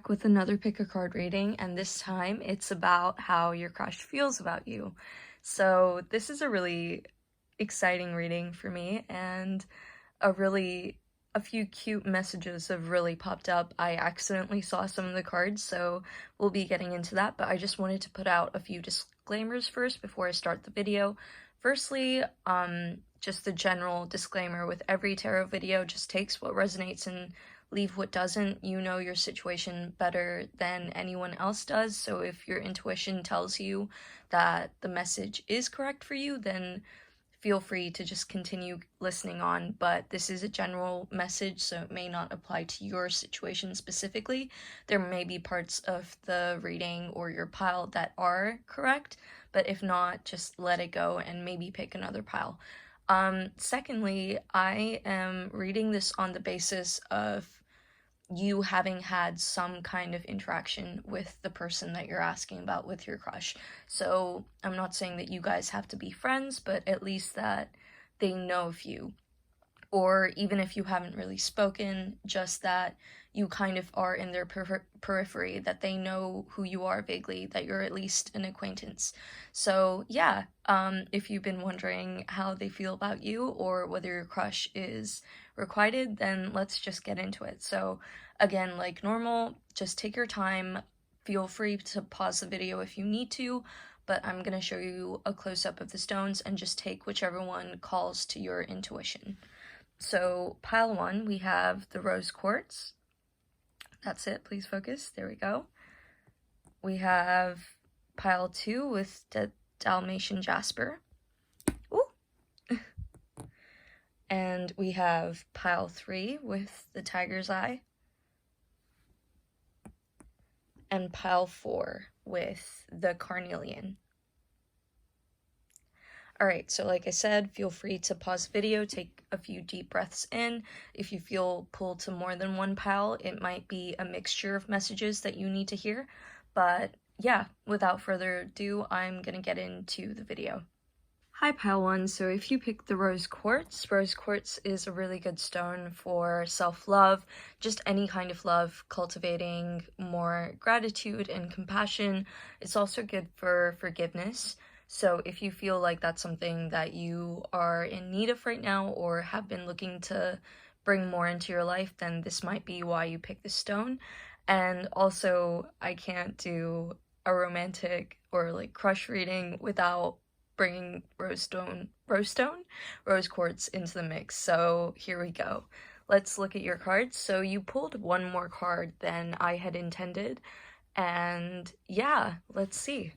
back with another pick a card reading, and this time it's about how your crush feels about you. So this is a really exciting reading for me, and a few cute messages have really popped up. I accidentally saw some of the cards, so we'll be getting into that, but I just wanted to put out a few disclaimers first before I start the video. Firstly, just the general disclaimer with every tarot video, just takes what resonates and leave what doesn't. You know your situation better than anyone else does, so if your intuition tells you that the message is correct for you, then feel free to just continue listening on, but this is a general message, so it may not apply to your situation specifically. There may be parts of the reading or your pile that are correct, but if not, just let it go and maybe pick another pile. Secondly, I am reading this on the basis of you having had some kind of interaction with the person that you're asking about with your crush. So I'm not saying that you guys have to be friends, but at least that they know of you. Or even if you haven't really spoken, just that you kind of are in their periphery, that they know who you are vaguely, that you're at least an acquaintance. So yeah, if you've been wondering how they feel about you or whether your crush is requited, then let's just get into it. So again, like normal, just take your time. Feel free to pause the video if you need to, but I'm going to show you a close-up of the stones and just take whichever one calls to your intuition. So pile 1, we have the rose quartz. That's it, please focus. There we go. We have pile 2 with the Dalmatian Jasper. Ooh. And we have pile 3 with the tiger's eye. And pile 4 with the Carnelian. Alright, so like I said, feel free to pause the video, take a few deep breaths in. If you feel pulled to more than one pile, it might be a mixture of messages that you need to hear. But yeah, without further ado, I'm gonna get into the video. Hi pile 1, so if you picked the rose quartz is a really good stone for self-love, just any kind of love, cultivating more gratitude and compassion. It's also good for forgiveness. So if you feel like that's something that you are in need of right now or have been looking to bring more into your life, then this might be why you pick this stone. And also, I can't do a romantic or like crush reading without bringing rose quartz into the mix. So here we go. Let's look at your cards. So you pulled one more card than I had intended. And yeah, let's see.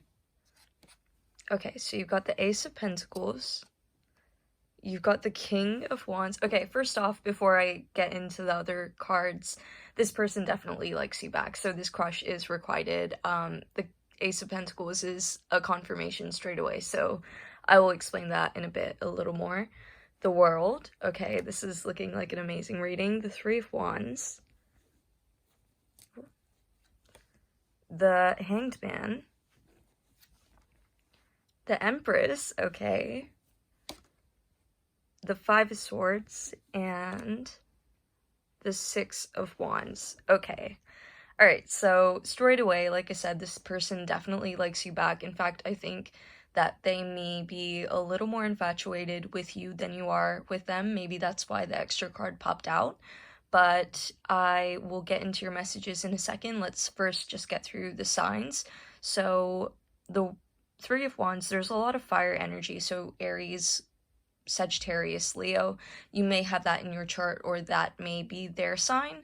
Okay, so you've got the Ace of Pentacles, you've got the King of Wands. Okay, first off, before I get into the other cards, this person definitely likes you back, so this crush is requited. The Ace of Pentacles is a confirmation straight away, so I will explain that in a little more. The World, okay, this is looking like an amazing reading. The Three of Wands, the Hanged Man, the Empress, okay, the Five of Swords, and the Six of Wands. Okay. Alright, so straight away, like I said, this person definitely likes you back. In fact, I think that they may be a little more infatuated with you than you are with them. Maybe that's why the extra card popped out. But I will get into your messages in a second. Let's first just get through the signs. So the Three of Wands, there's a lot of fire energy, so Aries, Sagittarius, Leo, you may have that in your chart, or that may be their sign.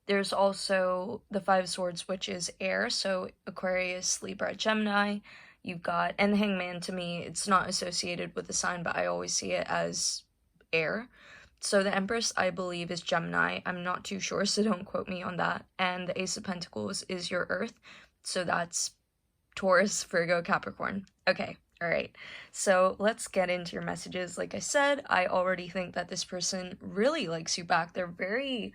There's also the Five of Swords, which is air, so Aquarius, Libra, Gemini. You've got, and the Hangman, to me, it's not associated with the sign, but I always see it as air. So the Empress, I believe, is Gemini. I'm not too sure, so don't quote me on that. And the Ace of Pentacles is your Earth, so that's Taurus, Virgo, Capricorn. Okay, alright. So let's get into your messages. Like I said, I already think that this person really likes you back. They're very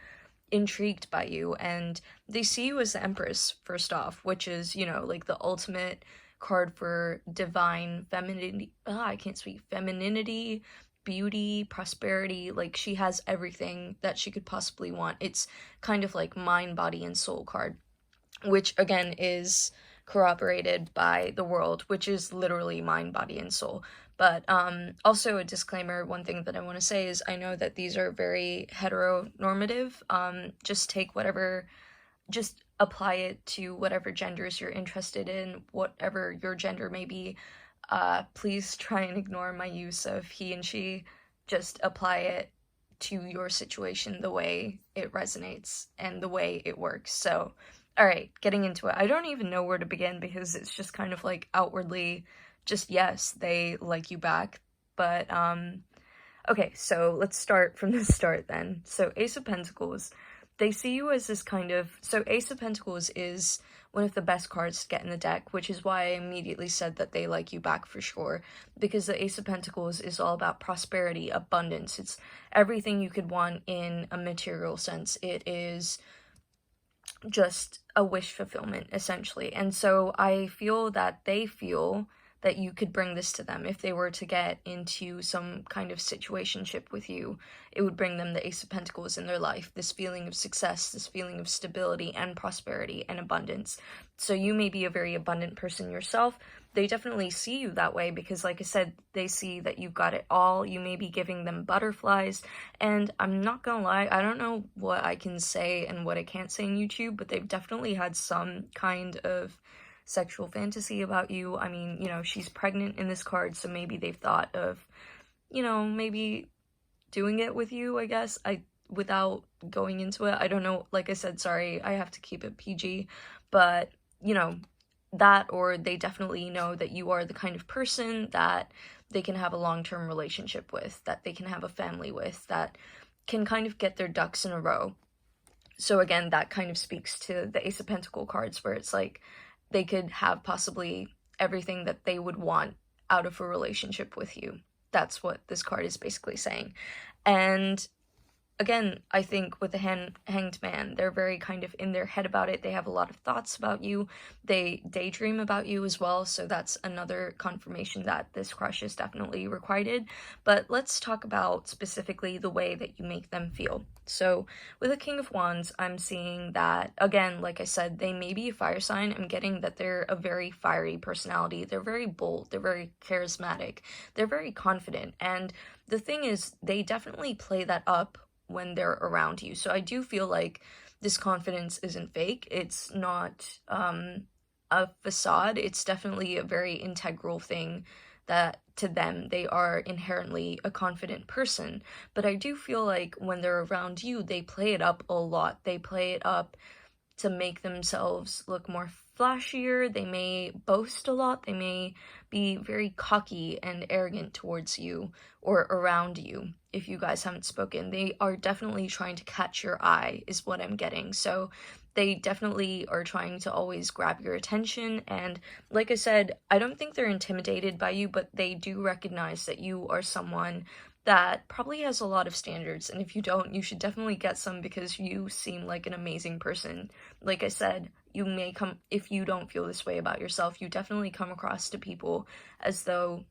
intrigued by you, and they see you as the Empress, first off, which is, you know, like the ultimate card for divine femininity. I can't speak. Femininity, beauty, prosperity. Like, she has everything that she could possibly want. It's kind of like mind, body, and soul card. which again is corroborated by the world, which is literally mind, body, and soul. But also a disclaimer, one thing that I want to say is I know that these are very heteronormative. Just take whatever, just apply it to whatever genders you're interested in, whatever your gender may be. Please try and ignore my use of he and she. Just apply it to your situation the way it resonates and the way it works. So, all right, getting into it. I don't even know where to begin because it's just kind of like outwardly just yes, they like you back. But okay, so let's start from the start then. So Ace of Pentacles, they see you as this kind of, so Ace of Pentacles is one of the best cards to get in the deck, which is why I immediately said that they like you back for sure, because the Ace of Pentacles is all about prosperity, abundance. It's everything you could want in a material sense. It is just a wish fulfillment, essentially. And so I feel that they feel that you could bring this to them. If they were to get into some kind of situationship with you, it would bring them the Ace of Pentacles in their life, this feeling of success, this feeling of stability and prosperity and abundance. So you may be a very abundant person yourself. They definitely see you that way because, like I said, they see that you've got it all. You may be giving them butterflies, and I'm not gonna lie, I don't know what I can say and what I can't say on YouTube, but they've definitely had some kind of sexual fantasy about you. I mean, you know, she's pregnant in this card, so maybe they've thought of, you know, maybe doing it with you, I guess. Without going into it, I don't know. Like I said, sorry, I have to keep it PG, but, you know, that, or they definitely know that you are the kind of person that they can have a long-term relationship with, that they can have a family with, that can kind of get their ducks in a row. So again, that kind of speaks to the Ace of Pentacle cards, where it's like they could have possibly everything that they would want out of a relationship with you. That's what this card is basically saying. And again, I think with the Hanged Man, they're very kind of in their head about it. They have a lot of thoughts about you. They daydream about you as well, so that's another confirmation that this crush is definitely requited. But let's talk about specifically the way that you make them feel. So with the King of Wands, I'm seeing that, again, like I said, they may be a fire sign. I'm getting that they're a very fiery personality. They're very bold. They're very charismatic. They're very confident. And the thing is, they definitely play that up when they're around you. So I do feel like this confidence isn't fake. It's not a facade. It's definitely a very integral thing that to them, they are inherently a confident person. But I do feel like when they're around you, they play it up a lot. They play it up to make themselves look more flashier. They may boast a lot. They may be very cocky and arrogant towards you or around you if you guys haven't spoken. They are definitely trying to catch your eye, is what I'm getting. So they definitely are trying to always grab your attention. And like I said, I don't think they're intimidated by you, but they do recognize that you are someone that probably has a lot of standards, and if you don't, you should definitely get some because you seem like an amazing person. Like I said, you may come, if you don't feel this way about yourself, you definitely come across to people as though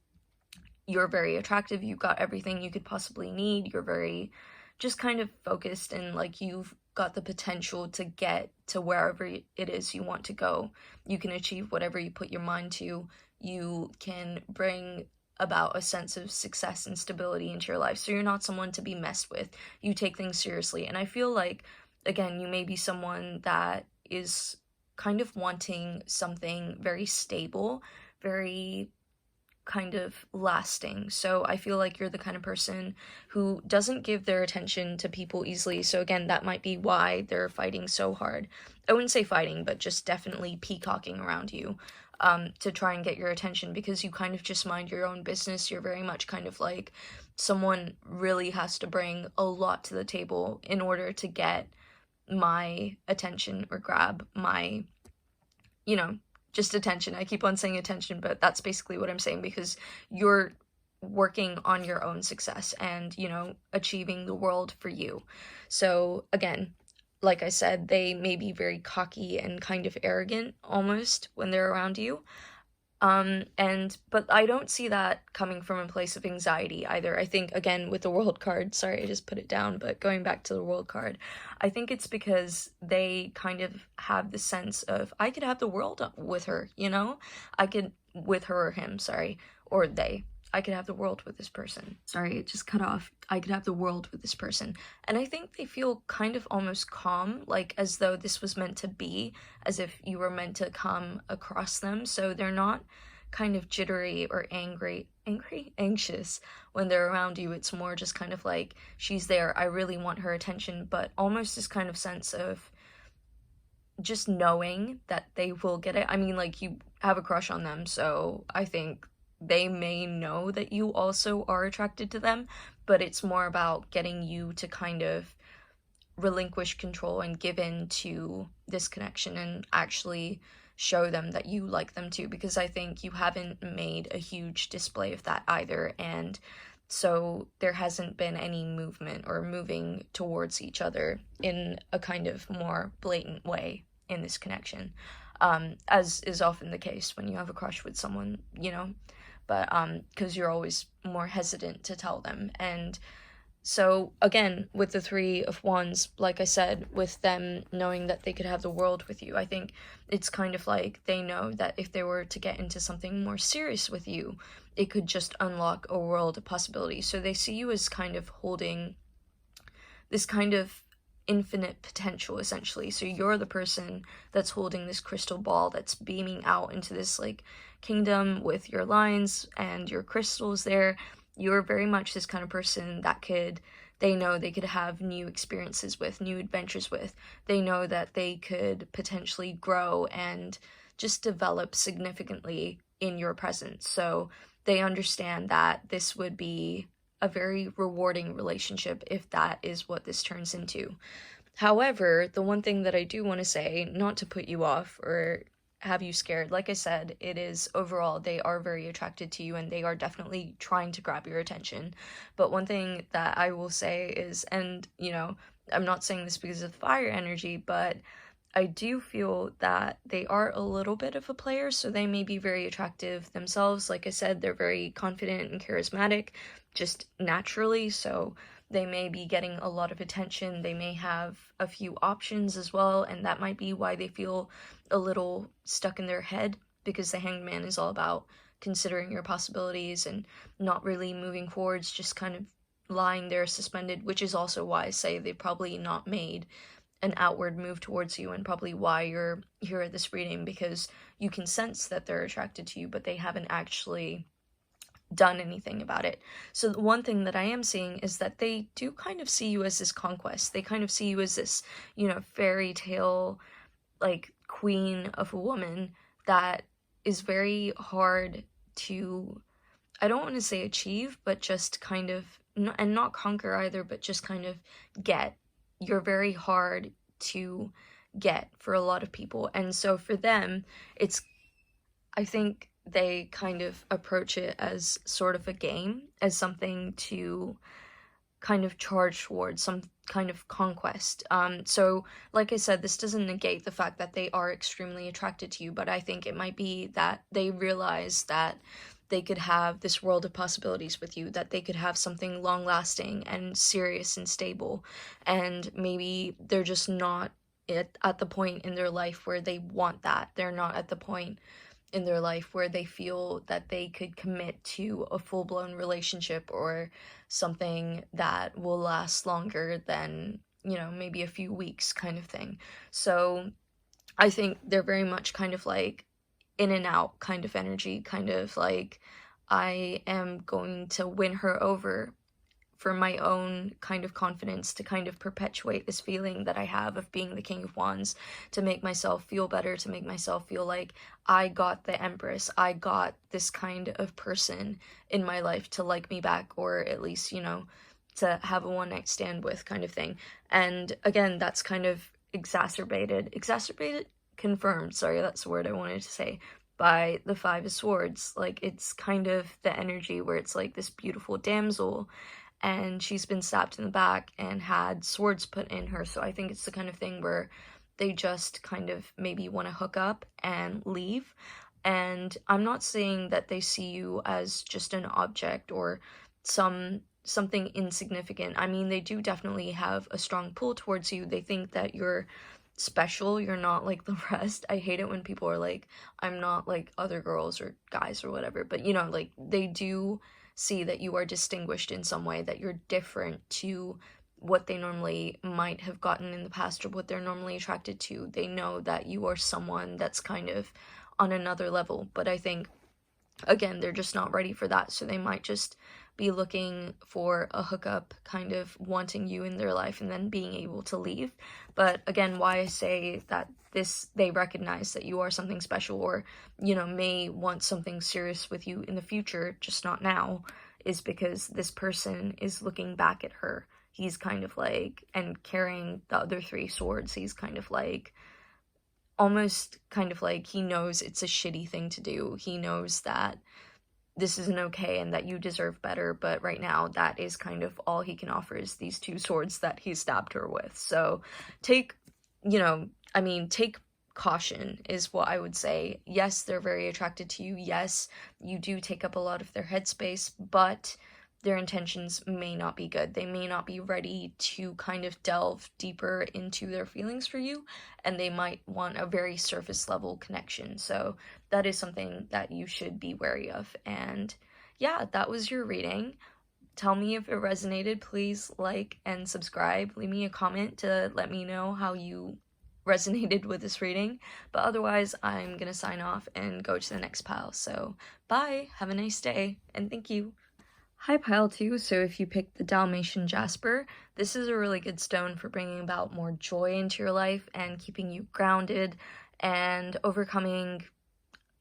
you're very attractive, you've got everything you could possibly need, you're very just kind of focused, and like you've got the potential to get to wherever it is you want to go. You can achieve whatever you put your mind to. You can bring about a sense of success and stability into your life. So you're not someone to be messed with. You take things seriously. And I feel like, again, you may be someone that is kind of wanting something very stable, very kind of lasting. So I feel like you're the kind of person who doesn't give their attention to people easily. So again, that might be why they're fighting so hard. I wouldn't say fighting, but just definitely peacocking around you. To try and get your attention, because you kind of just mind your own business. You're very much kind of like someone really has to bring a lot to the table in order to get my attention or grab my, you know, just attention. I keep on saying attention, but that's basically what I'm saying, because you're working on your own success and, you know, achieving the world for you. So again, like I said, they may be very cocky and kind of arrogant almost when they're around you. But I don't see that coming from a place of anxiety either. I think, again, with the world card, sorry, I just put it down, but going back to the world card, I think it's because they kind of have the sense of, I could have the world with her, you know? With her or him, sorry, or they. I could have the world with this person. Sorry, it just cut off. I could have the world with this person. And I think they feel kind of almost calm, like as though this was meant to be, as if you were meant to come across them. So they're not kind of jittery or anxious when they're around you. It's more just kind of like, she's there, I really want her attention, but almost this kind of sense of just knowing that they will get it. I mean, like, you have a crush on them, so I think they may know that you also are attracted to them, but it's more about getting you to kind of relinquish control and give in to this connection and actually show them that you like them too, because I think you haven't made a huge display of that either, and so there hasn't been any movement or moving towards each other in a kind of more blatant way in this connection, as is often the case when you have a crush with someone, you know, but because you're always more hesitant to tell them. And so again, with the Three of Wands, like I said, with them knowing that they could have the world with you, I think it's kind of like they know that if they were to get into something more serious with you, it could just unlock a world of possibilities. So they see you as kind of holding this kind of infinite potential, essentially. So you're the person that's holding this crystal ball that's beaming out into this like kingdom with your lines and your crystals there. You're very much this kind of person that they know they could have new experiences with, new adventures with. They know that they could potentially grow and just develop significantly in your presence. So they understand that this would be a very rewarding relationship if that is what this turns into. However, the one thing that I do want to say, not to put you off or have you scared, like I said, it is overall they are very attracted to you and they are definitely trying to grab your attention. But one thing that I will say is, and you know, I'm not saying this because of fire energy, but I do feel that they are a little bit of a player, so they may be very attractive themselves. Like I said, they're very confident and charismatic, just naturally, so they may be getting a lot of attention. They may have a few options as well, and that might be why they feel a little stuck in their head, because the Hanged Man is all about considering your possibilities and not really moving forwards, just kind of lying there suspended, which is also why I say they've probably not made an outward move towards you, and probably why you're here at this reading, because you can sense that they're attracted to you, but they haven't actually done anything about it. So the one thing that I am seeing is that they do kind of see you as this conquest. They kind of see you as this, you know, fairy tale, like, queen of a woman that is very hard to, I don't want to say achieve, but just kind of, and not conquer either, but just kind of get. You're very hard to get for a lot of people. And so for them, it's, I think they kind of approach it as sort of a game, as something to kind of charge towards, some kind of conquest. So like I said, this doesn't negate the fact that they are extremely attracted to you, but I think it might be that they realize that they could have this world of possibilities with you, that they could have something long lasting and serious and stable, and maybe they're just not at the point in their life where they want that. They're not at the point in their life where they feel that they could commit to a full-blown relationship or something that will last longer than, you know, maybe a few weeks kind of thing. So I think they're very much kind of like in and out kind of energy, kind of like, I am going to win her over for my own kind of confidence, to kind of perpetuate this feeling that I have of being the King of Wands, to make myself feel better, to make myself feel like I got the Empress, I got this kind of person in my life to like me back, or at least, you know, to have a one night stand with kind of thing. And again, that's kind of confirmed, sorry, that's the word I wanted to say, by the Five of Swords. Like, it's kind of the energy where it's like this beautiful damsel, and she's been stabbed in the back and had swords put in her. So I think it's the kind of thing where they just kind of maybe want to hook up and leave. And I'm not saying that they see you as just an object or something insignificant. I mean, they do definitely have a strong pull towards you. They think that you're special, you're not like the rest. I hate it when people are like, I'm not like other girls or guys or whatever, but you know, like they do see that you are distinguished in some way, that you're different to what they normally might have gotten in the past or what they're normally attracted to. They know that you are someone that's kind of on another level, but I think again, they're just not ready for that, so they might just be looking for a hookup, kind of wanting you in their life and then being able to leave. But again, why I say that they recognize that you are something special, or you know, may want something serious with you in the future, just not now, is because this person is looking back at her. He's kind of like, and carrying the other three swords, he's kind of like, almost kind of like, he knows it's a shitty thing to do. He knows that this isn't okay and that you deserve better, but right now that is kind of all he can offer, is these two swords that he stabbed her with. So take, you know, I mean, take caution is what I would say. Yes, they're very attracted to you. Yes, you do take up a lot of their headspace, but their intentions may not be good. They may not be ready to kind of delve deeper into their feelings for you, and they might want a very surface level connection. So that is something that you should be wary of. And yeah, that was your reading. Tell me if it resonated. Please like and subscribe. Leave me a comment to let me know how you resonated with this reading. But otherwise, I'm gonna sign off and go to the next pile. So bye, have a nice day, and thank you. Hi, pile 2. So if you picked the Dalmatian Jasper, this is a really good stone for bringing about more joy into your life and keeping you grounded and overcoming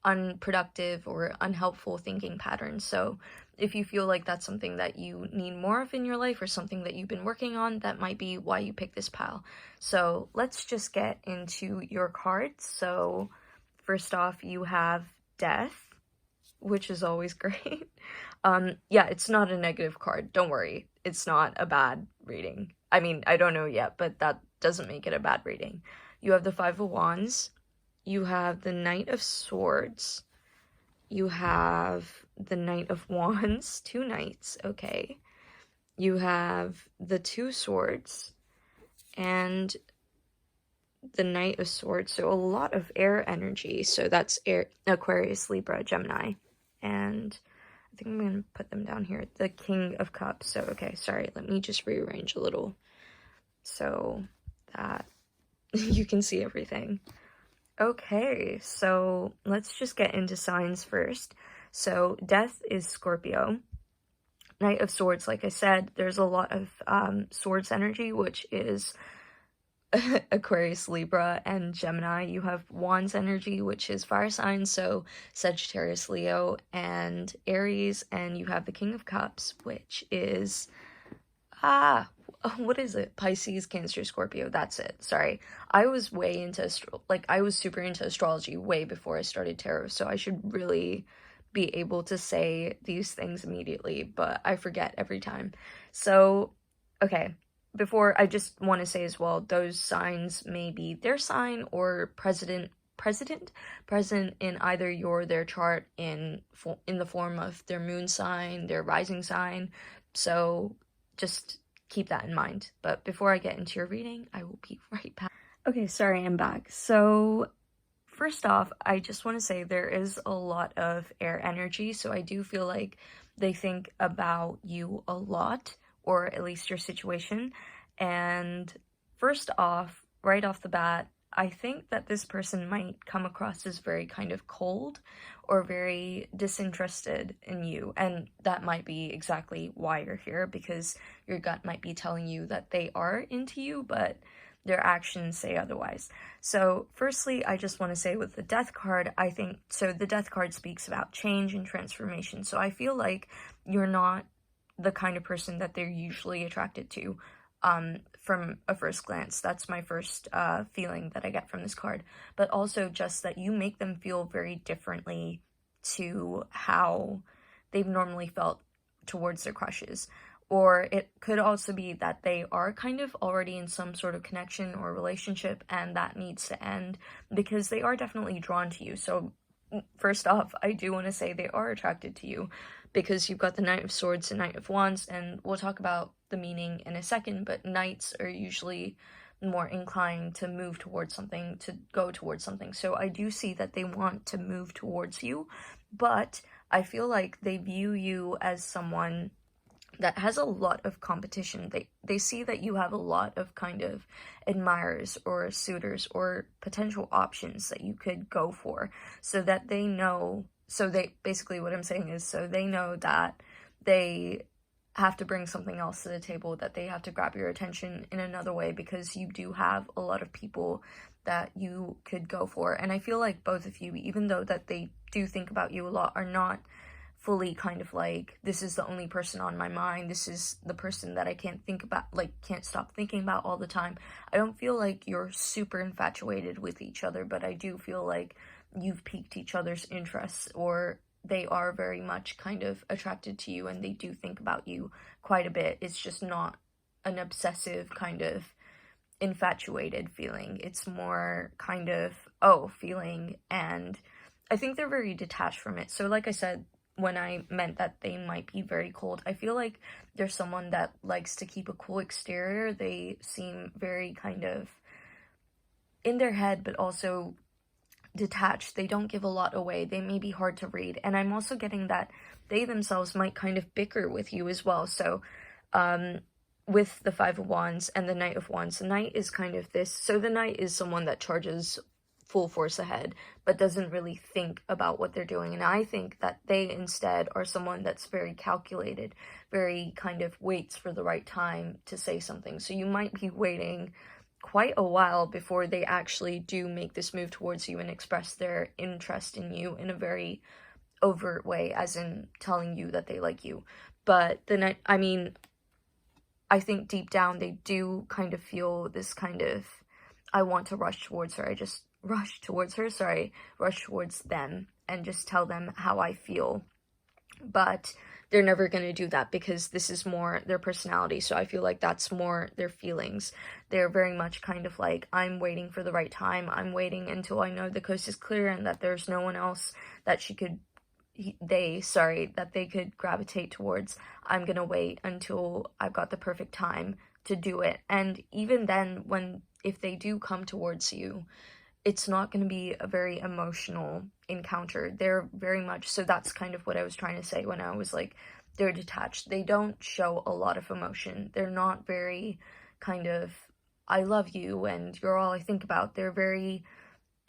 unproductive or unhelpful thinking patterns. So if you feel like that's something that you need more of in your life, or something that you've been working on, that might be why you picked this pile. So let's just get into your cards. So first off, you have Death, which is always great. Yeah, it's not a negative card. Don't worry. It's not a bad reading. I mean, I don't know yet, but that doesn't make it a bad reading. You have the Five of Wands. You have the Knight of Swords. You have the Knight of Wands. 2 knights, okay. You have the 2 swords and the Knight of Swords. So a lot of air energy. So that's air, Aquarius, Libra, Gemini. And I think I'm going to put them down here. The King of Cups. So, okay, sorry. Let me just rearrange a little so that you can see everything. Okay, so let's just get into signs first. So, Death is Scorpio. Knight of Swords, like I said, there's a lot of swords energy, which is Aquarius, Libra, and Gemini. You have Wands energy, which is fire signs, so Sagittarius, Leo, and Aries. And you have the King of Cups, which is what is it? Pisces, Cancer, Scorpio. That's it. Sorry, I was way into I was super into astrology way before I started tarot, so I should really be able to say these things immediately, but I forget every time. So okay, before, I just want to say as well, those signs may be their sign or present in either their chart in the form of their moon sign, their rising sign. So just keep that in mind. But before I get into your reading, I will be right back. Okay, sorry, I'm back. So first off, I just want to say there is a lot of air energy, so I do feel like they think about you a lot, or at least your situation. And first off, right off the bat, I think that this person might come across as very kind of cold or very disinterested in you, and that might be exactly why you're here, because your gut might be telling you that they are into you, but their actions say otherwise. So firstly, I just want to say with the Death card, I think, so the Death card speaks about change and transformation, so I feel like you're not the kind of person that they're usually attracted to from a first glance. That's my first feeling that I get from this card. But also just that you make them feel very differently to how they've normally felt towards their crushes. Or it could also be that they are kind of already in some sort of connection or relationship, and that needs to end because they are definitely drawn to you. So first off, I do want to say they are attracted to you because you've got the Knight of Swords and Knight of Wands, and we'll talk about the meaning in a second, but knights are usually more inclined to move towards something, to go towards something. So I do see that they want to move towards you, but I feel like they view you as someone that has a lot of competition. They see that you have a lot of kind of admirers or suitors or potential options that you could go for, so that they know, so they basically, what I'm saying is, so they know that they have to bring something else to the table, that they have to grab your attention in another way, because you do have a lot of people that you could go for. And I feel like both of you, even though that they do think about you a lot, are not fully kind of like, this is the only person on my mind, this is the person that I can't think about, like, can't stop thinking about all the time. I don't feel like you're super infatuated with each other, but I do feel like you've piqued each other's interests, or they are very much kind of attracted to you, and they do think about you quite a bit. It's just not an obsessive kind of infatuated feeling. It's more kind of, oh, feeling, and I think they're very detached from it. So like I said, when I meant that they might be very cold, I feel like they're someone that likes to keep a cool exterior. They seem very kind of in their head, but also detached. They don't give a lot away. They may be hard to read. And I'm also getting that they themselves might kind of bicker with you as well. So, with the Five of Wands and the Knight of Wands, the Knight is kind of this, so the Knight is someone that charges full force ahead, but doesn't really think about what they're doing. And I think that they instead are someone that's very calculated, very kind of waits for the right time to say something. So you might be waiting quite a while before they actually do make this move towards you and express their interest in you in a very overt way, as in telling you that they like you. But the Knight, I mean, I think deep down they do kind of feel this kind of, I want to rush towards her. I just rush towards them and just tell them how I feel. But they're never going to do that, because this is more their personality. So I feel like that's more their feelings. They're very much kind of like, I'm waiting for the right time. I'm waiting until I know the coast is clear and that there's no one else that that they could gravitate towards. I'm gonna wait until I've got the perfect time to do it. And even then, if they do come towards you, it's not going to be a very emotional encounter. They're very much, so that's kind of what I was trying to say when I was like, they're detached. They don't show a lot of emotion. They're not very kind of, I love you and you're all I think about. They're very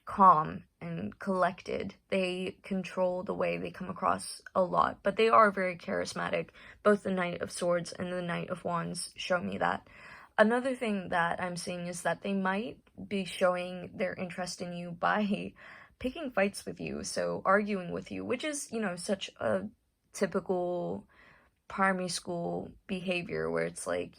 calm and collected. They control the way they come across a lot, but they are very charismatic. Both the Knight of Swords and the Knight of Wands show me that. Another thing that I'm seeing is that they might be showing their interest in you by picking fights with you, so arguing with you, which is, such a typical primary school behavior, where it's like,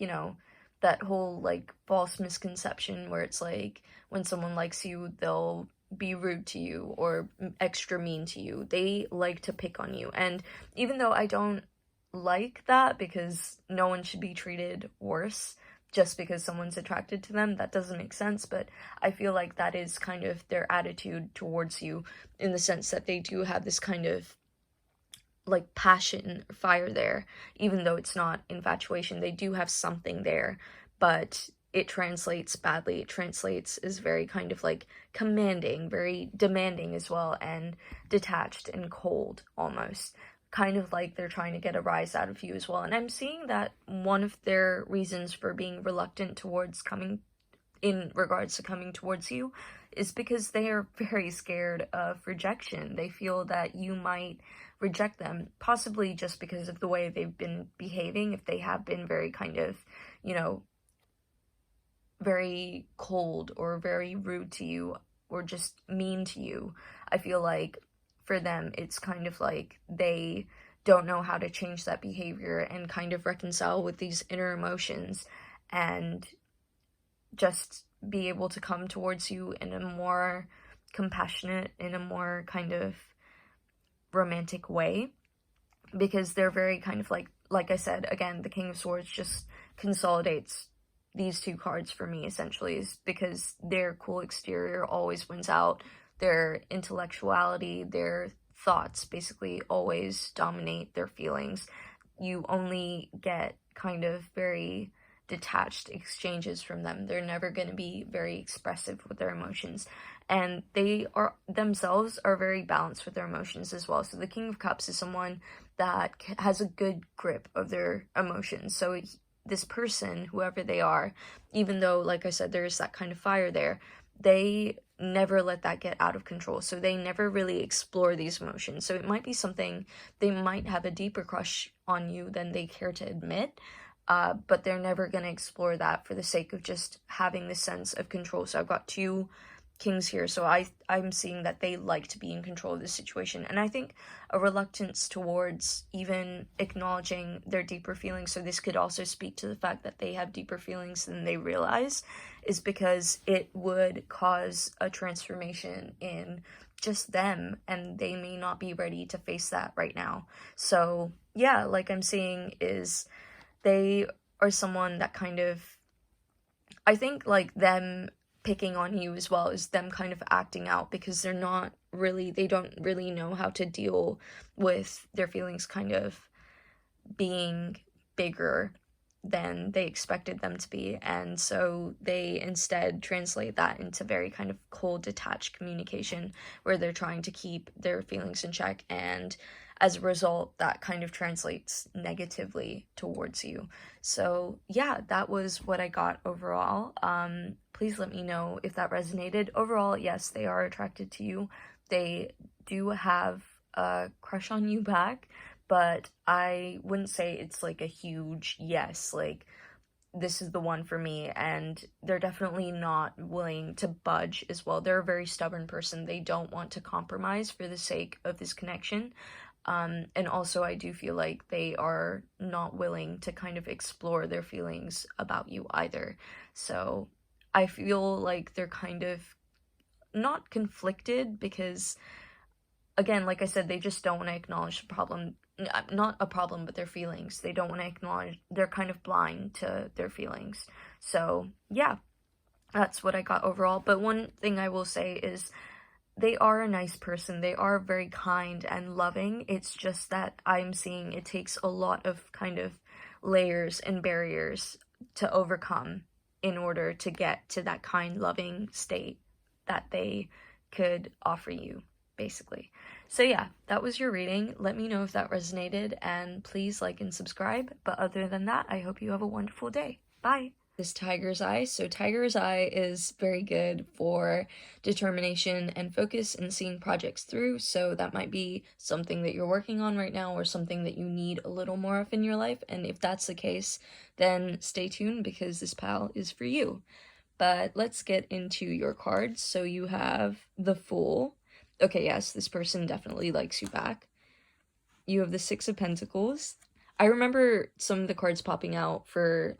that whole like false misconception where it's like, when someone likes you, they'll be rude to you or extra mean to you. They like to pick on you. And even though I don't like that, because no one should be treated worse just because someone's attracted to them, that doesn't make sense, but I feel like that is kind of their attitude towards you, in the sense that they do have this kind of like passion, fire there, even though it's not infatuation. They do have something there, but it translates badly. It translates as very kind of like commanding, very demanding as well, and detached and cold almost. Kind of like they're trying to get a rise out of you as well. And I'm seeing that one of their reasons for being reluctant towards coming towards you is because they are very scared of rejection. They feel that you might reject them, possibly just because of the way they've been behaving. If they have been very kind of, very cold or very rude to you or just mean to you, I feel like for them, it's kind of like they don't know how to change that behavior and kind of reconcile with these inner emotions and just be able to come towards you in a more compassionate, in a more kind of romantic way, because they're very kind of like I said, again, the King of Swords just consolidates these two cards for me, essentially, is because their cool exterior always wins out. their intellectuality, their thoughts basically always dominate their feelings. You only get kind of very detached exchanges from them. They're never going to be very expressive with their emotions. And they are themselves are very balanced with their emotions as well. So the King of Cups is someone that has a good grip of their emotions. So this person, whoever they are, even though, like I said, there's that kind of fire there, they never let that get out of control. So they never really explore these emotions. So it might be something, they might have a deeper crush on you than they care to admit, but they're never going to explore that for the sake of just having this sense of control. So I've got two kings here, so I'm seeing that they like to be in control of the situation, and I think a reluctance towards even acknowledging their deeper feelings, so this could also speak to the fact that they have deeper feelings than they realize, is because it would cause a transformation in just them, and they may not be ready to face that right now. So yeah, like I'm seeing is they are someone that kind of, I think like them picking on you as well is them kind of acting out, because they don't really know how to deal with their feelings kind of being bigger than they expected them to be, and so they instead translate that into very kind of cold, detached communication where they're trying to keep their feelings in check, and as a result that kind of translates negatively towards you. So yeah, that was what I got overall. Please let me know if that resonated. Overall, yes, they are attracted to you. They do have a crush on you back, but I wouldn't say it's like a huge yes, like this is the one for me, and they're definitely not willing to budge as well. They're a very stubborn person. They don't want to compromise for the sake of this connection. And also I do feel like they are not willing to kind of explore their feelings about you either. So I feel like they're kind of not conflicted because, again, like I said, they just don't want to acknowledge the problem. Not a problem, but their feelings. They don't want to acknowledge, they're kind of blind to their feelings. So yeah, that's what I got overall. But one thing I will say is they are a nice person. They are very kind and loving. It's just that I'm seeing it takes a lot of kind of layers and barriers to overcome in order to get to that kind, loving state that they could offer you, basically. So yeah, that was your reading. Let me know if that resonated, and please like and subscribe. But other than that, I hope you have a wonderful day. Bye! This Tiger's Eye. So Tiger's Eye is very good for determination and focus and seeing projects through. So that might be something that you're working on right now or something that you need a little more of in your life. And if that's the case, then stay tuned because this pile is for you. But let's get into your cards. So you have the Fool. Okay, yes, this person definitely likes you back. You have the Six of Pentacles. I remember some of the cards popping out for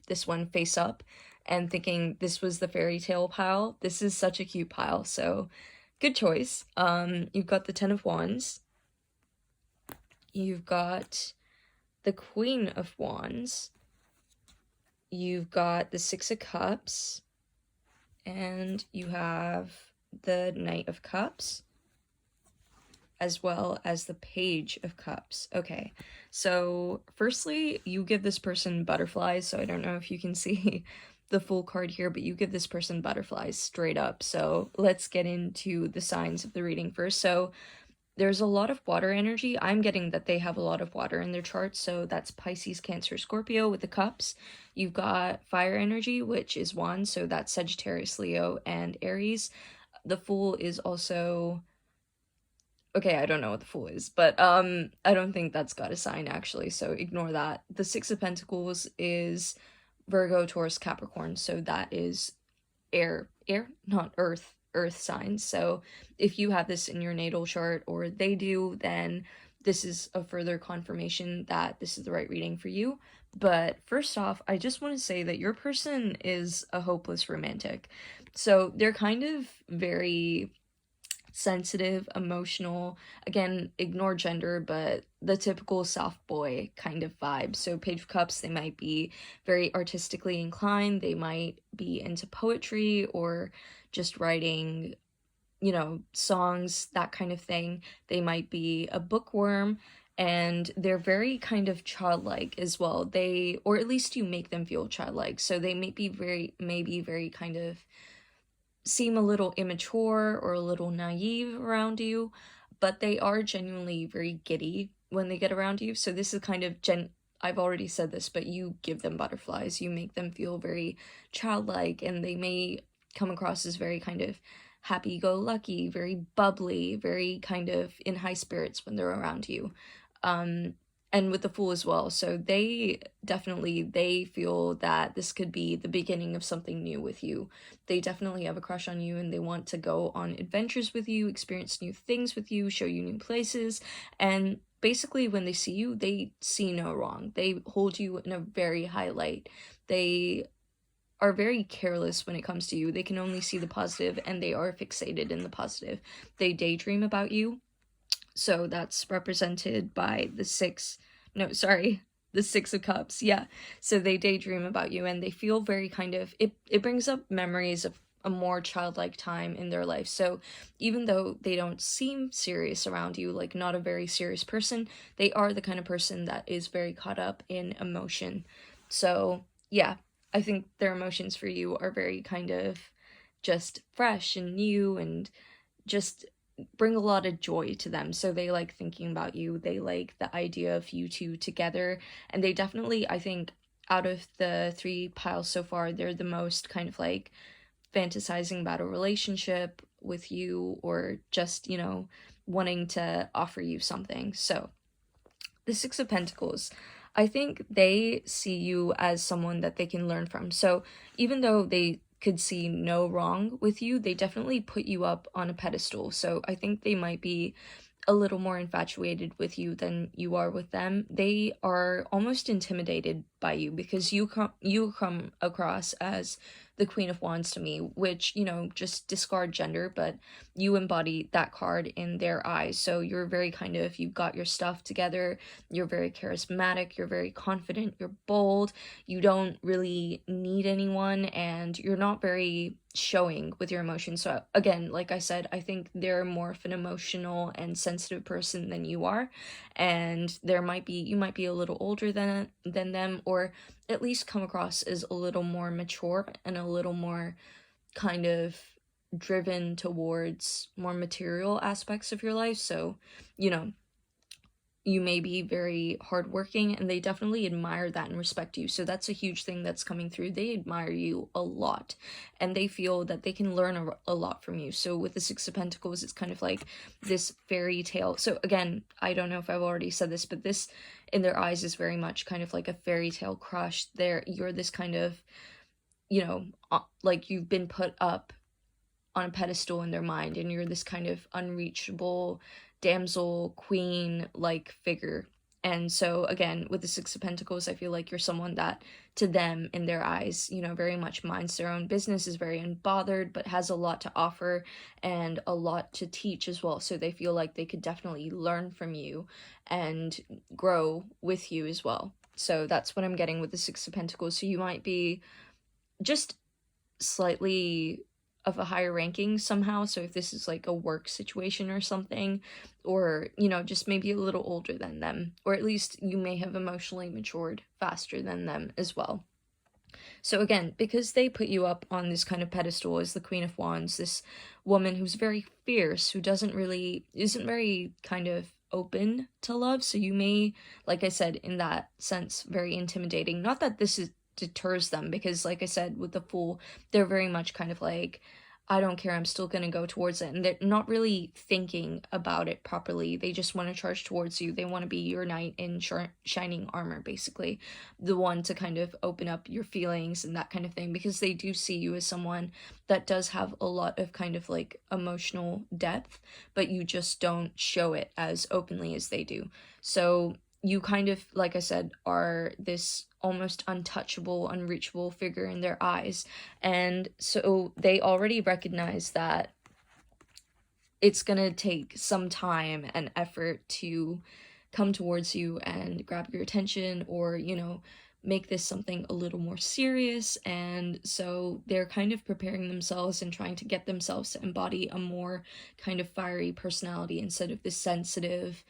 this one, Face Up, and thinking this was the fairy tale pile. This is such a cute pile, so good choice. You've got the Ten of Wands. You've got the Queen of Wands. You've got the Six of Cups. And you have the Knight of Cups, as well as the Page of Cups. Okay, so firstly, you give this person butterflies, so I don't know if you can see the full card here, but you give this person butterflies straight up. So let's get into the signs of the reading first. So there's a lot of water energy. I'm getting that they have a lot of water in their chart, so that's Pisces, Cancer, Scorpio with the cups. You've got fire energy, which is Wands, so that's Sagittarius, Leo, and Aries. The Fool is also... okay, I don't know what the Fool is, but I don't think that's got a sign, actually, so ignore that. The Six of Pentacles is Virgo, Taurus, Capricorn, so that is air, not earth signs. So if you have this in your natal chart or they do, then this is a further confirmation that this is the right reading for you. But first off, I just want to say that your person is a hopeless romantic. So they're kind of very sensitive, emotional, again, ignore gender, but the typical soft boy kind of vibe. So Page of Cups, they might be very artistically inclined, they might be into poetry or just writing songs, that kind of thing. They might be a bookworm, and they're very kind of childlike as well. Or at least you make them feel childlike. So they maybe very kind of seem a little immature or a little naive around you, but they are genuinely very giddy when they get around you. So this is kind of I've already said this, but you give them butterflies. You make them feel very childlike, and they may come across as very kind of happy-go-lucky, very bubbly, very kind of in high spirits when they're around you. And with the Fool as well. So they feel that this could be the beginning of something new with you. They definitely have a crush on you, and they want to go on adventures with you, experience new things with you, show you new places, and basically when they see you, they see no wrong. They hold you in a very high light. They are very careless when it comes to you. They can only see the positive, and they are fixated in the positive. They daydream about you. So that's represented by the Six of Cups. Yeah. So they daydream about you, and they feel very kind of, it brings up memories of a more childlike time in their life. So even though they don't seem serious around you, like not a very serious person, they are the kind of person that is very caught up in emotion. So yeah, I think their emotions for you are very kind of just fresh and new, and just bring a lot of joy to them. So they like thinking about you. They like the idea of you two together. And they definitely, I think, out of the 3 piles so far, they're the most kind of like fantasizing about a relationship with you, or just, wanting to offer you something. So the Six of Pentacles, I think they see you as someone that they can learn from. So even though they could see no wrong with you, they definitely put you up on a pedestal. So I think they might be a little more infatuated with you than you are with them. They are almost intimidated by you, because you come across as the Queen of Wands to me, which, just discard gender, but you embody that card in their eyes. So you're very kind of, you've got your stuff together, you're very charismatic, you're very confident, you're bold, you don't really need anyone, and you're not very showing with your emotions. So again, like I said, I think they're more of an emotional and sensitive person than you are, and you might be a little older than them, or at least come across as a little more mature and a little more kind of driven towards more material aspects of your life. So, you may be very hardworking, and they definitely admire that and respect you. So that's a huge thing that's coming through. They admire you a lot, and they feel that they can learn a lot from you. So with the Six of Pentacles, it's kind of like this fairy tale. So again, I don't know if I've already said this, but this in their eyes is very much kind of like a fairy tale crush. You're this kind of, like you've been put up on a pedestal in their mind, and you're this kind of unreachable damsel queen like figure. And so again, with the Six of Pentacles, I feel like you're someone that to them in their eyes, very much minds their own business, is very unbothered, but has a lot to offer and a lot to teach as well. So they feel like they could definitely learn from you and grow with you as well. So that's what I'm getting with the Six of Pentacles. So you might be just slightly of a higher ranking somehow. So if this is like a work situation or something, or, just maybe a little older than them, or at least you may have emotionally matured faster than them as well. So again, because they put you up on this kind of pedestal as the Queen of Wands, this woman who's very fierce, who isn't very kind of open to love. So you may, like I said, in that sense, very intimidating. Not that deters them, because like I said, with the Fool, they're very much kind of like, I don't care, I'm still gonna go towards it, and they're not really thinking about it properly. They just want to charge towards you. They want to be your knight in shining armor, basically, the one to kind of open up your feelings and that kind of thing, because they do see you as someone that does have a lot of kind of like emotional depth, but you just don't show it as openly as they do. So you kind of, like I said, are this almost untouchable, unreachable figure in their eyes. And so they already recognize that it's gonna take some time and effort to come towards you and grab your attention, or, make this something a little more serious, and so they're kind of preparing themselves and trying to get themselves to embody a more kind of fiery personality instead of this sensitive,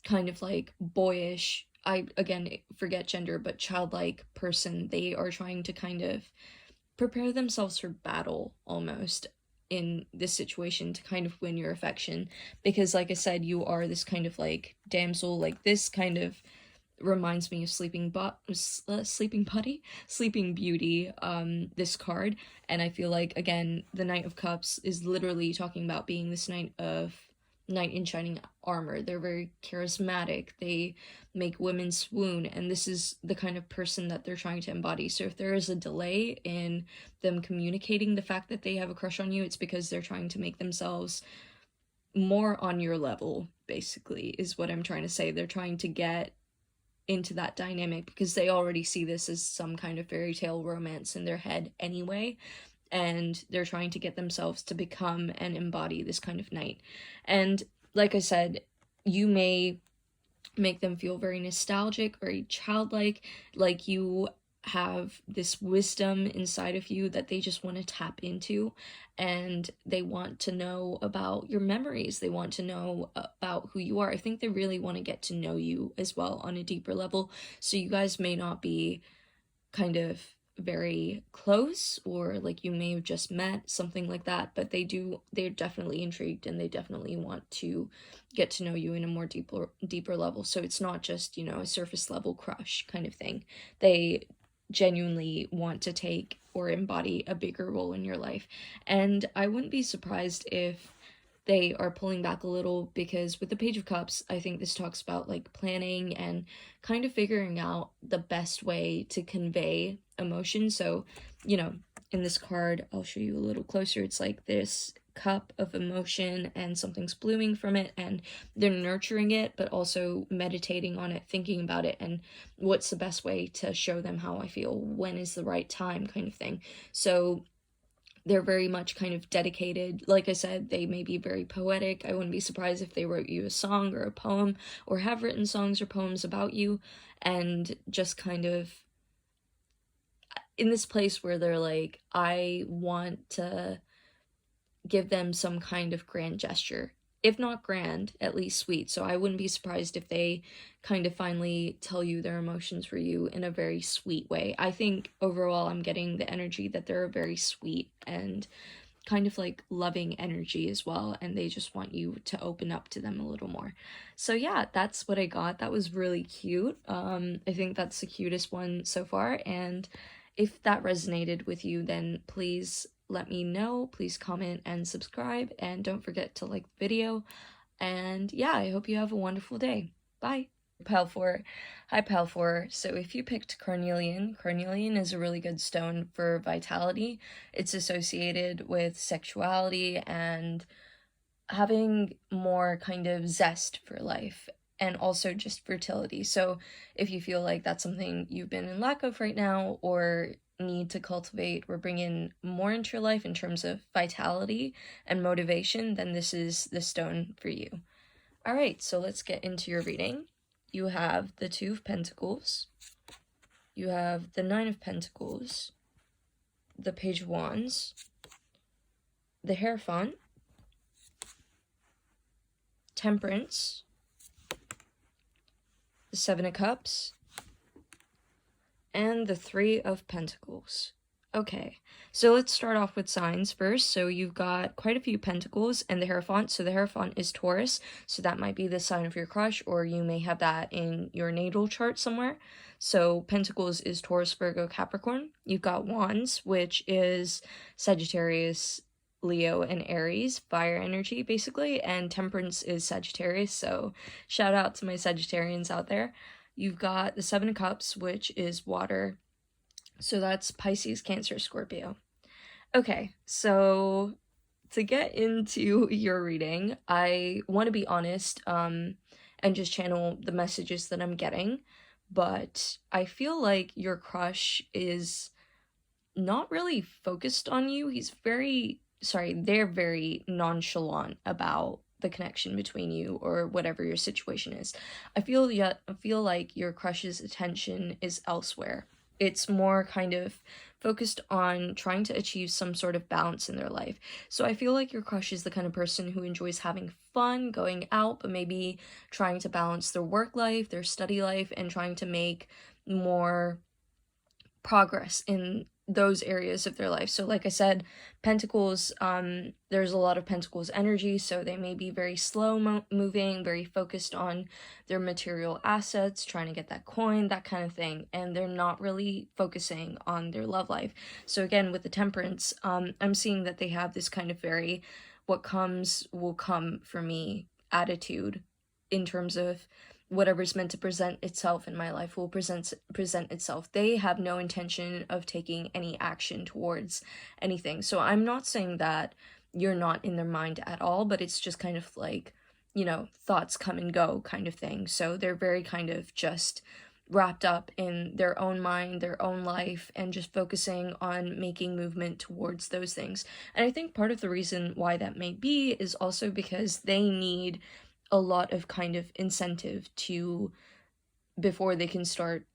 kind of like boyish, I again forget gender, but childlike person. They are trying to kind of prepare themselves for battle almost in this situation to kind of win your affection, because like I said, you are this kind of like damsel, like this kind of reminds me of Sleeping Beauty, this card. And I feel like, again, the Knight of Cups is literally talking about being this knight in shining armor. They're very charismatic, they make women swoon, and this is the kind of person that they're trying to embody. So if there is a delay in them communicating the fact that they have a crush on you, it's because they're trying to make themselves more on your level, basically, is what I'm trying to say. They're trying to get into that dynamic because they already see this as some kind of fairy tale romance in their head anyway, and they're trying to get themselves to become and embody this kind of knight. And like I said, you may make them feel very nostalgic, very childlike, like you have this wisdom inside of you that they just want to tap into, and they want to know about your memories, they want to know about who you are. I think they really want to get to know you as well on a deeper level. So you guys may not be kind of very close, or like you may have just met, something like that, but they're definitely intrigued, and they definitely want to get to know you in a more deeper level. So it's not just, you know, a surface level crush kind of thing. They genuinely want to take or embody a bigger role in your life. And I wouldn't be surprised if they are pulling back a little, because with the Page of Cups, I think this talks about like planning and kind of figuring out the best way to convey emotion. So, you know, in this card, I'll show you a little closer. It's like this cup of emotion, and something's blooming from it, and they're nurturing it, but also meditating on it, thinking about it, and what's the best way to show them how I feel, when is the right time, kind of thing. So they're very much kind of dedicated. Like I said, they may be very poetic. I wouldn't be surprised if they wrote you a song or a poem, or have written songs or poems about you, and just kind of in this place where they're like, I want to give them some kind of grand gesture. If not grand, at least sweet. So I wouldn't be surprised if they kind of finally tell you their emotions for you in a very sweet way. I think overall I'm getting the energy that they're very sweet and kind of like loving energy as well, and they just want you to open up to them a little more. So yeah, that's what I got. That was really cute. I think that's the cutest one so far, and if that resonated with you, then please let me know. Please comment and subscribe, and don't forget to like the video. And yeah, I hope you have a wonderful day. Bye. Pile 4. Hi, Pile 4. So if you picked Carnelian, Carnelian is a really good stone for vitality. It's associated with sexuality and having more kind of zest for life, and also just fertility. So if you feel like that's something you've been in lack of right now, or need to cultivate or bring in more into your life in terms of vitality and motivation, then this is the stone for you. All right, so let's get into your reading. You have the Two of Pentacles, you have the Nine of Pentacles, the Page of Wands, the Hierophant, Temperance, the Seven of Cups, and the Three of Pentacles. Okay, so let's start off with signs first. So you've got quite a few pentacles and the Hierophant. So the Hierophant is Taurus, so that might be the sign of your crush, or you may have that in your natal chart somewhere. So Pentacles is Taurus, Virgo, Capricorn. You've got Wands, which is Sagittarius, Leo, and Aries, fire energy basically, and Temperance is Sagittarius, so shout out to my Sagittarians out there. You've got the Seven of Cups, which is water, so that's Pisces, Cancer, Scorpio. Okay, so to get into your reading, I want to be honest, and just channel the messages that I'm getting, but I feel like your crush is not really focused on you. They're very nonchalant about the connection between you or whatever your situation is. I feel like your crush's attention is elsewhere. It's more kind of focused on trying to achieve some sort of balance in their life. So I feel like your crush is the kind of person who enjoys having fun, going out, but maybe trying to balance their work life, their study life, and trying to make more progress in those areas of their life. So like I said, Pentacles, there's a lot of Pentacles energy, so they may be very slow moving, very focused on their material assets, trying to get that coin, that kind of thing, and they're not really focusing on their love life. So again, with the Temperance, I'm seeing that they have this kind of very what comes will come for me attitude in terms of whatever's meant to present itself in my life will present itself. They have no intention of taking any action towards anything. So I'm not saying that you're not in their mind at all, but it's just kind of like, you know, thoughts come and go kind of thing. So they're very kind of just wrapped up in their own mind, their own life, and just focusing on making movement towards those things. And I think part of the reason why that may be is also because they need a lot of kind of incentive to before they can start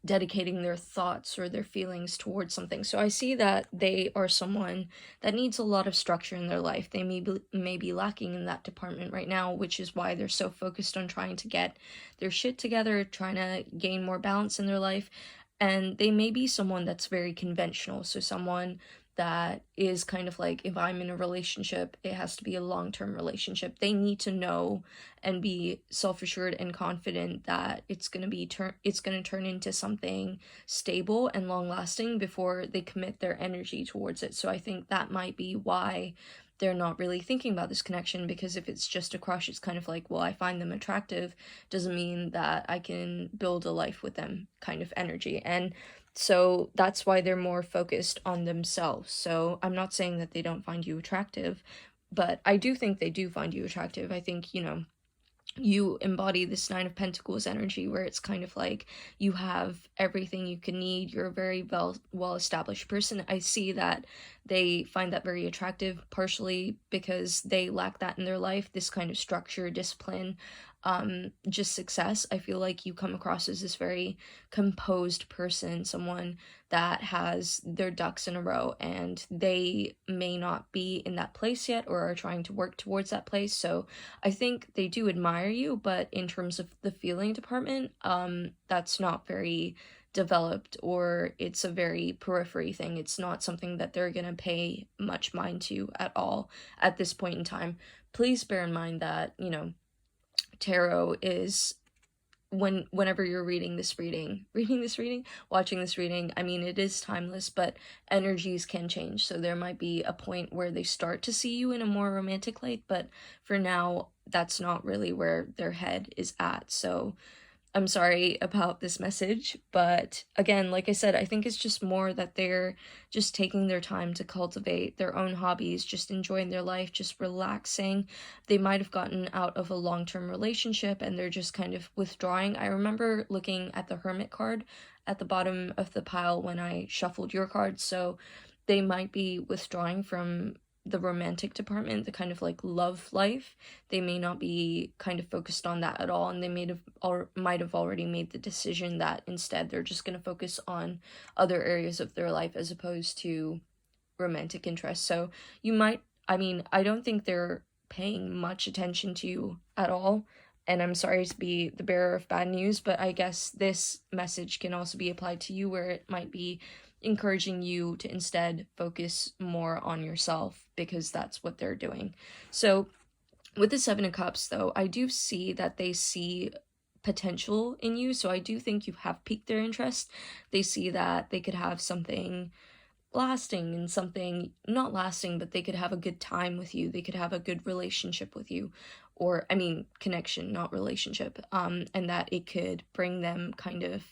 dedicating their thoughts or their feelings towards something. So I see that they are someone that needs a lot of structure in their life. They may be lacking in that department right now, which is why they're so focused on trying to get their shit together, trying to gain more balance in their life. And they may be someone that's very conventional. So someone that is kind of like, if I'm in a relationship, it has to be a long-term relationship. They need to know and be self-assured and confident that it's going to turn into something stable and long-lasting before they commit their energy towards it. So I think that might be why they're not really thinking about this connection, because if it's just a crush, it's kind of like, well, I find them attractive, doesn't mean that I can build a life with them kind of energy. And so that's why they're more focused on themselves. So I'm not saying that they don't find you attractive, but I do think they do find you attractive. I think, you know, you embody this Nine of Pentacles energy where it's kind of like you have everything you can need. You're a very well established person. I see that they find that very attractive, partially because they lack that in their life, this kind of structure, discipline, just success. I feel like you come across as this very composed person, someone that has their ducks in a row, and they may not be in that place yet or are trying to work towards that place. So I think they do admire you, but in terms of the feeling department, that's not very developed, or it's a very periphery thing. It's not something that they're gonna pay much mind to at all at this point in time. Please bear in mind that, you know, tarot is whenever you're watching this reading, I mean, it is timeless, but energies can change. So there might be a point where they start to see you in a more romantic light, but for now, that's not really where their head is at. So I'm sorry about this message, but again, like I said, I think it's just more that they're just taking their time to cultivate their own hobbies, just enjoying their life, just relaxing. They might have gotten out of a long-term relationship and they're just kind of withdrawing. I remember looking at the Hermit card at the bottom of the pile when I shuffled your cards, so they might be withdrawing from the romantic department, the kind of like love life. They may not be kind of focused on that at all, and they might have already made the decision that instead they're just going to focus on other areas of their life as opposed to romantic interests. So you might, I mean, I don't think they're paying much attention to you at all, and I'm sorry to be the bearer of bad news, but I guess this message can also be applied to you, where it might be encouraging you to instead focus more on yourself, because that's what they're doing. So with the Seven of Cups, though, I do see that they see potential in you. So I do think you have piqued their interest. They see that they could have something lasting and something not lasting, but they could have a good time with you. They could have a good relationship with you, or I mean connection, not relationship, and that it could bring them kind of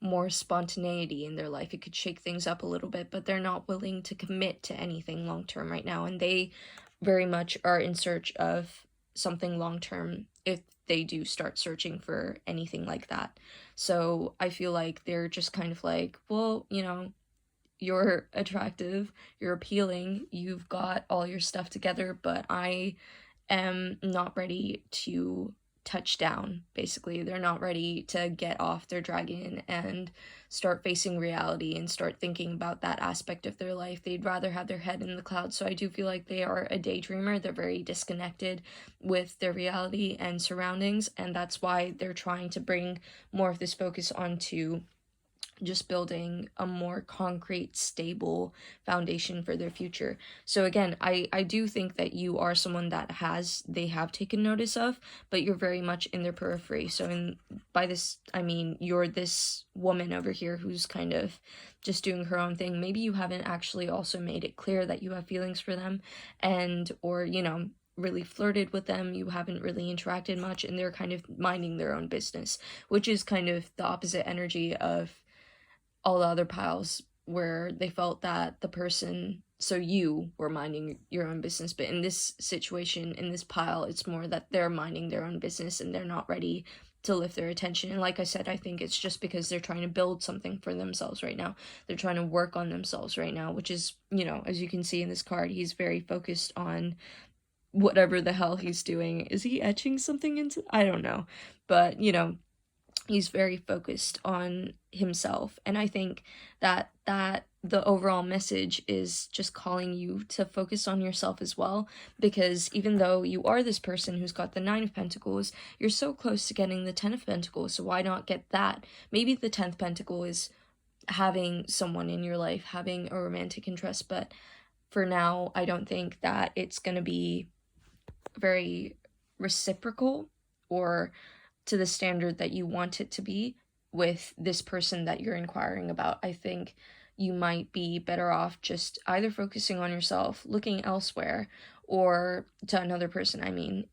more spontaneity in their life. It could shake things up a little bit, but they're not willing to commit to anything long term right now, and they very much are in search of something long term if they do start searching for anything like that. So I feel like they're just kind of like, well, you know, you're attractive, you're appealing, you've got all your stuff together, but I am not ready to touch down, basically. They're not ready to get off their dragon and start facing reality and start thinking about that aspect of their life. They'd rather have their head in the clouds. So I do feel like they are a daydreamer. They're very disconnected with their reality and surroundings, and that's why they're trying to bring more of this focus onto just building a more concrete, stable foundation for their future. So again, I do think that you are someone that they have taken notice of, but you're very much in their periphery. So by this, I mean, you're this woman over here who's kind of just doing her own thing. Maybe you haven't actually also made it clear that you have feelings for them, or, really flirted with them, you haven't really interacted much, and they're kind of minding their own business, which is kind of the opposite energy of all the other piles, where they felt that you were minding your own business. But in this situation, in this pile, it's more that they're minding their own business and they're not ready to lift their attention. And like I said, I think it's just because they're trying to build something for themselves right now. They're trying to work on themselves right now, which is, as you can see in this card, he's very focused on whatever the hell he's doing. Is he etching something into? I don't know. But, he's very focused on himself, and I think that the overall message is just calling you to focus on yourself as well, because even though you are this person who's got the 9 of Pentacles, you're so close to getting the 10 of Pentacles, so why not get that? Maybe the 10th Pentacle is having someone in your life, having a romantic interest, but for now, I don't think that it's going to be very reciprocal or to the standard that you want it to be with this person that you're inquiring about. I think you might be better off just either focusing on yourself, looking elsewhere, or to another person. I mean,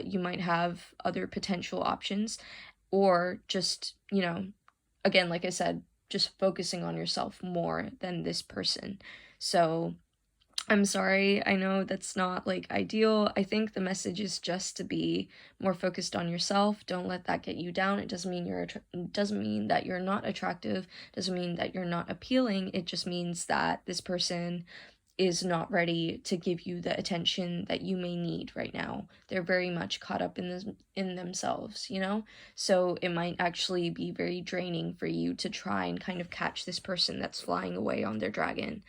you might have other potential options, or just, again, like I said, just focusing on yourself more than this person. So I'm sorry, I know that's not, ideal. I think the message is just to be more focused on yourself. Don't let that get you down. It doesn't mean that you're not attractive, doesn't mean that you're not appealing. It just means that this person is not ready to give you the attention that you may need right now. They're very much caught up in themselves, So it might actually be very draining for you to try and kind of catch this person that's flying away on their dragon.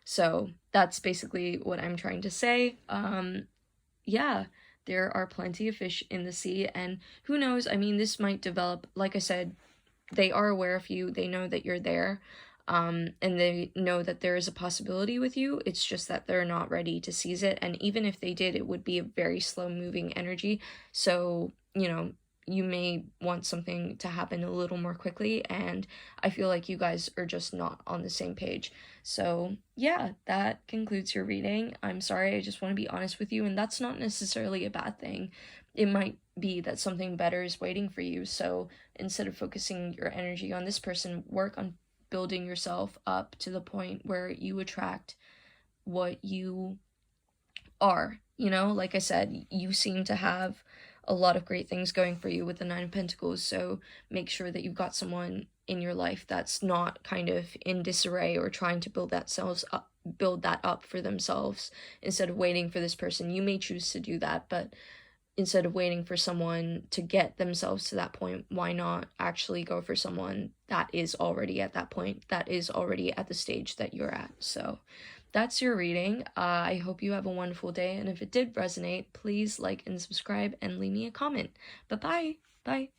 So that's basically what I'm trying to say. Yeah, there are plenty of fish in the sea, and who knows, I mean, this might develop. Like I said, they are aware of you, they know that you're there, and they know that there is a possibility with you. It's just that they're not ready to seize it, and even if they did, it would be a very slow moving energy. So, you may want something to happen a little more quickly, and I feel like you guys are just not on the same page. So yeah, that concludes your reading. I'm sorry, I just want to be honest with you, and that's not necessarily a bad thing. It might be that something better is waiting for you, so instead of focusing your energy on this person, work on building yourself up to the point where you attract what you are. Like I said, you seem to have a lot of great things going for you with the 9 of Pentacles, so make sure that you've got someone in your life that's not kind of in disarray or trying to build that up for themselves instead of waiting for this person. You may choose to do that, but instead of waiting for someone to get themselves to that point, why not actually go for someone that is already at that point, that is already at the stage that you're at? So that's your reading. I hope you have a wonderful day, and if it did resonate, please like and subscribe and leave me a comment. Bye-bye. Bye.